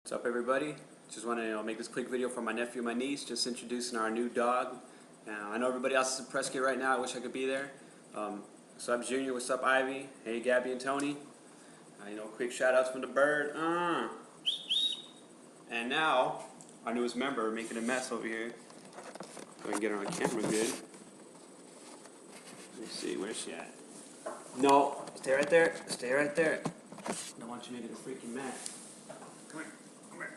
What's up, everybody? Just want to make this quick video for my nephew and my niece, just introducing our new dog. I know everybody else is in Prescott right now. I wish I could be there. What's up, Junior? What's up, Ivy? Hey, Gabby and Tony. Quick shout outs from the bird. And now, our newest member making a mess over here. Go ahead and get her on camera good. Let me see, where's she at? No, stay right there. Stay right there. I don't want you making a freaking mess. Come here. Come here.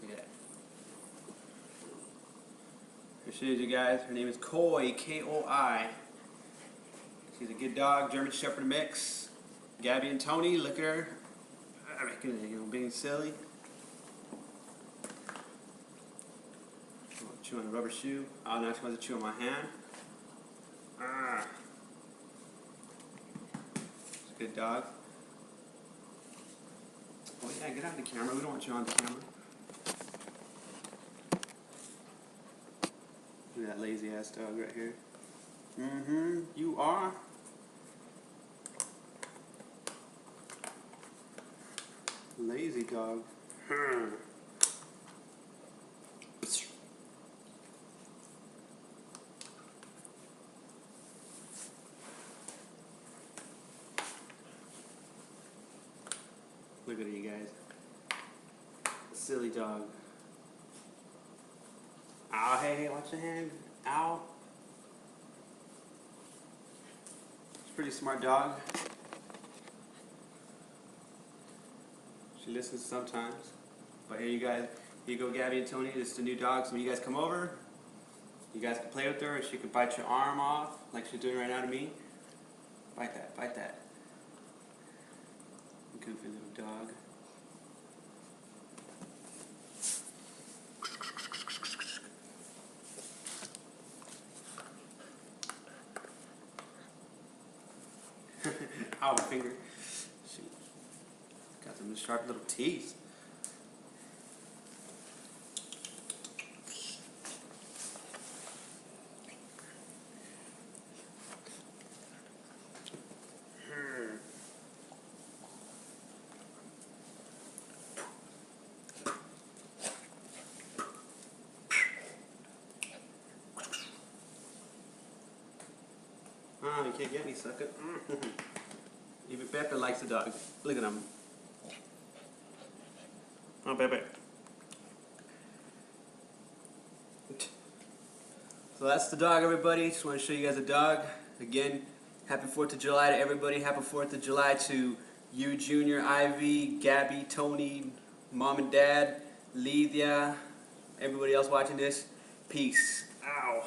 Look at that. Here she is, you guys. Her name is Koi, K-O-I. She's a good dog, German Shepherd mix. Gabby and Tony, look at her. I reckon, being silly. Chew on a rubber shoe. Oh, now she wants to chew on my hand. It's a good dog. Oh yeah, get out of the camera. We don't want you on the camera. Look at that lazy ass dog right here. You are. Lazy dog. Look at it, you guys. Silly dog. Ow, hey, watch your hand. Ow. It's a pretty smart dog. She listens sometimes. But here you guys, here you go, Gabby and Tony. This is the new dog. So when you guys come over, you guys can play with her and she can bite your arm off like she's doing right now to me. Bite that, bite that. Goofy little dog. Ow, my finger. Shoot. Got some sharp little teeth. You can't get me, sucker. Even Pepe likes the dog. Look at him. Oh, Pepe. So that's the dog, everybody. Just want to show you guys the dog. Again, happy 4th of July to everybody. Happy 4th of July to you, Junior, Ivy, Gabby, Tony, Mom and Dad, Lydia, everybody else watching this. Peace. Ow.